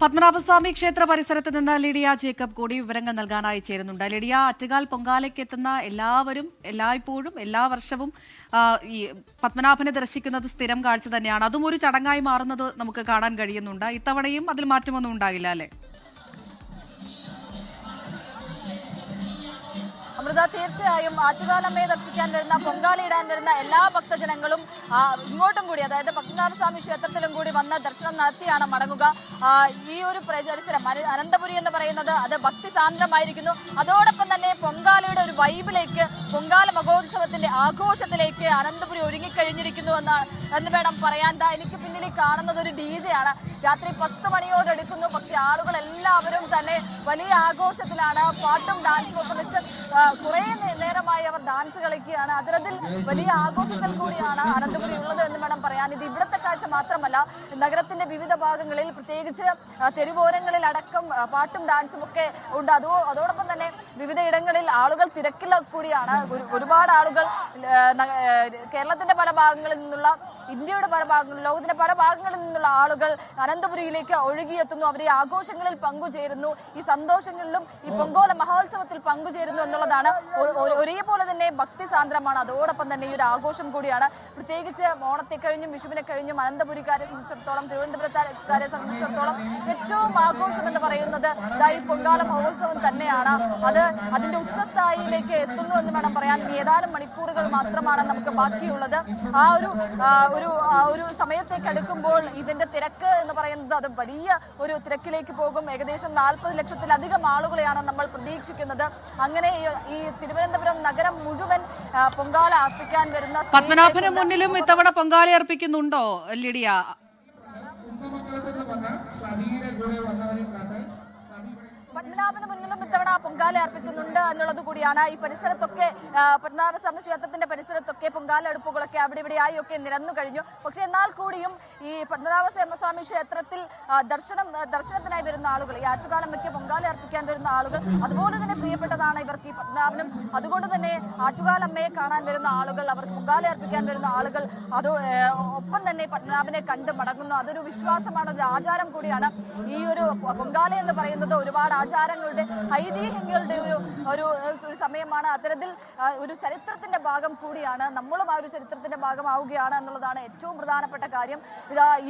പത്മനാഭസ്വാമി ക്ഷേത്ര പരിസരത്ത് നിന്ന് ലിഡിയ ജേക്കബ് കൂടി വിവരങ്ങൾ നൽകാനായി ചേരുന്നുണ്ട്. ലിഡിയ, ആറ്റുകാൽ പൊങ്കാലയ്ക്ക് എത്തുന്ന എല്ലാവരും എല്ലായ്പ്പോഴും എല്ലാ വർഷവും ഈ പത്മനാഭനെ ദർശിക്കുന്നത് സ്ഥിരം കാഴ്ച തന്നെയാണ്. അതും ഒരു ചടങ്ങായി മാറുന്നത് നമുക്ക് കാണാൻ കഴിയുന്നുണ്ട്. ഇത്തവണയും അതിൽ മാറ്റമൊന്നും ഉണ്ടാകില്ല അല്ലേ? അമൃത, തീർച്ചയായും ആറ്റുകാലമ്മയെ ദർശിക്കാൻ വരുന്ന, പൊങ്കാലയിടാൻ വരുന്ന എല്ലാ ഭക്തജനങ്ങളും ഇങ്ങോട്ടും കൂടി, അതായത് പത്മനാഭസ്വാമി ക്ഷേത്രത്തിലും കൂടി വന്ന് ദർശനം നടത്തിയാണ് മടങ്ങുക. ഈ ഒരു പരിസരം അനന്തപുരി എന്ന് പറയുന്നത് അത് ഭക്തി സാന്ദ്രമായിരിക്കുന്നു. അതോടൊപ്പം തന്നെ പൊങ്കാലയുടെ ഒരു വൈബിലേക്ക്, പൊങ്കാല മഹോത്സവത്തിന്റെ ആഘോഷത്തിലേക്ക് അനന്തപുരി ഒരുങ്ങിക്കഴിഞ്ഞിരിക്കുന്നു എന്ന് വേണം പറയാൻ. എനിക്ക് പിന്നിൽ കാണുന്നത് ഒരു DJ ആണ്. രാത്രി 10 മണിയോടടുക്കുന്നു. പക്ഷേ ആളുകൾ എല്ലാവരും തന്നെ വലിയ ആഘോഷത്തിലാണ്. പാട്ടും ഡാൻസും ഒക്കെ വെച്ച് കുറെ നേരമായി അവർ ഡാൻസ് കളിക്കുകയാണ്. അതിൽ വലിയ ആഘോഷത്തിൽ കൂടിയാണ് അനന്തപുരി ഉള്ളത് എന്ന് വേണം പറയാൻ. ഇത് ഇവിടുത്തെ കാഴ്ച മാത്രമല്ല, നഗരത്തിന്റെ വിവിധ ഭാഗങ്ങളിൽ, പ്രത്യേകിച്ച് തെരുവോരങ്ങളിൽ അടക്കം പാട്ടും ഡാൻസും ഒക്കെ ഉണ്ട്. അതോടൊപ്പം തന്നെ വിവിധ ഇടങ്ങളിൽ ആളുകൾ തിരക്കിൽ കൂടിയാണ്. ഒരുപാട് ആളുകൾ കേരളത്തിന്റെ പല ഭാഗങ്ങളിൽ നിന്നുള്ള, ഇന്ത്യയുടെ പല ഭാഗങ്ങളിൽ, ലോകത്തിന്റെ പല ഭാഗങ്ങളിൽ നിന്നുള്ള ആളുകൾ അനന്തപുരിയിലേക്ക് ഒഴുകിയെത്തുന്നു. അവർ ഈ ആഘോഷങ്ങളിൽ പങ്കുചേരുന്നു. ഈ സന്തോഷങ്ങളിലും ഈ പൊങ്കോല മഹോത്സവത്തിൽ പങ്കുചേരുന്നു എന്നുള്ളതാണ്. ഒരേപോലെ തന്നെ ഭക്തി സാന്ദ്രമാണ്. അതോടൊപ്പം തന്നെ ഈ ഒരു ആഘോഷം കൂടിയാണ്. പ്രത്യേകിച്ച് ഓണത്തെ കഴിഞ്ഞും വിഷുവിനെ കഴിഞ്ഞും അനന്തപുരിക്കാരെ സംബന്ധിച്ചിടത്തോളം, തിരുവനന്തപുരക്കാരെ സംബന്ധിച്ചിടത്തോളം ഏറ്റവും ആഘോഷം എന്ന് പറയുന്നത് ഈ പൊങ്കാല മഹോത്സവം തന്നെയാണ്. അതിന്റെ ഉച്ചസ്ഥായിയിലേക്ക് എത്തുന്നു എന്ന് വേണം പറയാൻ. ഏതാനും മണിക്കൂറുകൾ മാത്രമാണ് നമുക്ക് ബാക്കിയുള്ളത്. ഒരു സമയത്തേക്ക് അടുക്കുമ്പോൾ ഇതിന്റെ തിരക്ക് എന്ന് പറയുന്നത് അത് വലിയ ഒരു തിരക്കിലേക്ക് പോകും. ഏകദേശം 40 ലക്ഷത്തിലധികം ആളുകളെയാണ് നമ്മൾ പ്രതീക്ഷിക്കുന്നത്. അങ്ങനെ ഈ തിരുവനന്തപുരം നഗരം മുഴുവൻ പൊങ്കാല അർപ്പിക്കാൻ വരുന്ന, പത്മനാഭന് മുന്നിലും ഇത്തവണ പൊങ്കാല അർപ്പിക്കുന്നുണ്ടോ ലിഡിയ? പത്മനാഭന് മുന്നിലും ഇത്തവണ പൊങ്കാല അർപ്പിക്കുന്നുണ്ട് എന്നുള്ളത് കൂടിയാണ്. ഈ പരിസരത്തൊക്കെ, പത്മനാഭസ്വാമി ക്ഷേത്രത്തിന്റെ പരിസരത്തൊക്കെ പൊങ്കാല അടുപ്പുകളൊക്കെ അവിടെ ഇവിടെയായി ഒക്കെ നിരന്നു കഴിഞ്ഞു. പക്ഷെ എന്നാൽ കൂടിയും ഈ പത്മനാഭസ്വാമി ക്ഷേത്രത്തിൽ ദർശനത്തിനായി വരുന്ന ആളുകൾ, ഈ ആറ്റുകാലമ്മയ്ക്ക് പൊങ്കാല അർപ്പിക്കാൻ വരുന്ന ആളുകൾ അതുപോലെ തന്നെ പ്രിയപ്പെട്ടതാണ് ഇവർക്ക് ഈ പത്മനാഭനും. അതുകൊണ്ട് തന്നെ ആറ്റുകാലമ്മയെ കാണാൻ വരുന്ന ആളുകൾ, അവർക്ക് പൊങ്കാല അർപ്പിക്കാൻ വരുന്ന ആളുകൾ ഒപ്പം തന്നെ പത്മനാഭനെ കണ്ട് മടങ്ങുന്നു. അതൊരു വിശ്വാസമാണ്, ഒരു ആചാരം കൂടിയാണ്. ഈ ഒരു പൊങ്കാല എന്ന് പറയുന്നത് ഒരുപാട് ആചാരങ്ങളുടെ, ഐതിഹ്യങ്ങളുടെ ഒരു സമയമാണ്. അത്തരത്തിൽ ഒരു ചരിത്രത്തിന്റെ ഭാഗം കൂടിയാണ്. നമ്മളും ആ ഒരു ചരിത്രത്തിന്റെ ഭാഗമാവുകയാണ് എന്നുള്ളതാണ് ഏറ്റവും പ്രധാനപ്പെട്ട കാര്യം.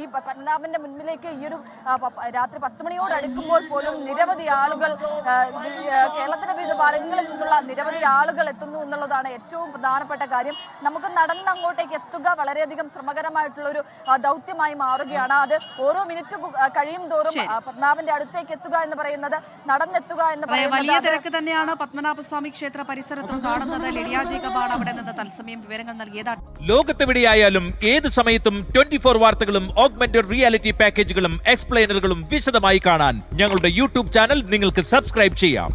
ഈ പത്മനാഭന്റെ മുന്നിലേക്ക് ഈ ഒരു രാത്രി 10 മണിയോട് അടുക്കുമ്പോൾ പോലും നിരവധി ആളുകൾ, കേരളത്തിന്റെ വിവിധ ഭാഗങ്ങളിൽ നിന്നുള്ള നിരവധി ആളുകൾ എത്തുന്നു എന്നുള്ളതാണ് ഏറ്റവും പ്രധാനപ്പെട്ട കാര്യം. നമുക്ക് നടന്ന് അങ്ങോട്ടേക്ക് എത്തുക വളരെയധികം ശ്രമകരമായിട്ടുള്ള ഒരു ദൗത്യമായി മാറുകയാണ്. അത് ഓരോ മിനിറ്റ് കഴിയും തോറും പത്മനാഭന്റെ അടുത്തേക്ക് എത്തുക എന്ന് പറയുന്നത്, നടന്നെത്തുക എന്ന് പറയുന്നത് വലിയ തിരക്ക് തന്നെയാണ് പത്മനാഭസ്വാമി ക്ഷേത്ര പരിസരത്തും കാണുന്നത്. ലിഡിയ ജേക്കബാണ് അവിടെ നിന്ന് തത്സമയം വിവരങ്ങൾ നൽകിയതാണ്. ലോകത്തെവിടെയായാലും ഏത് സമയത്തും 24 വാർത്തകളും ഓഗ്മെന്റഡ് റിയാലിറ്റി പാക്കേജുകളും എക്സ്പ്ലെയിനറുകളും വിശദമായി കാണാൻ ഞങ്ങളുടെ YouTube ചാനൽ നിങ്ങൾക്ക് സബ്സ്ക്രൈബ് ചെയ്യാം.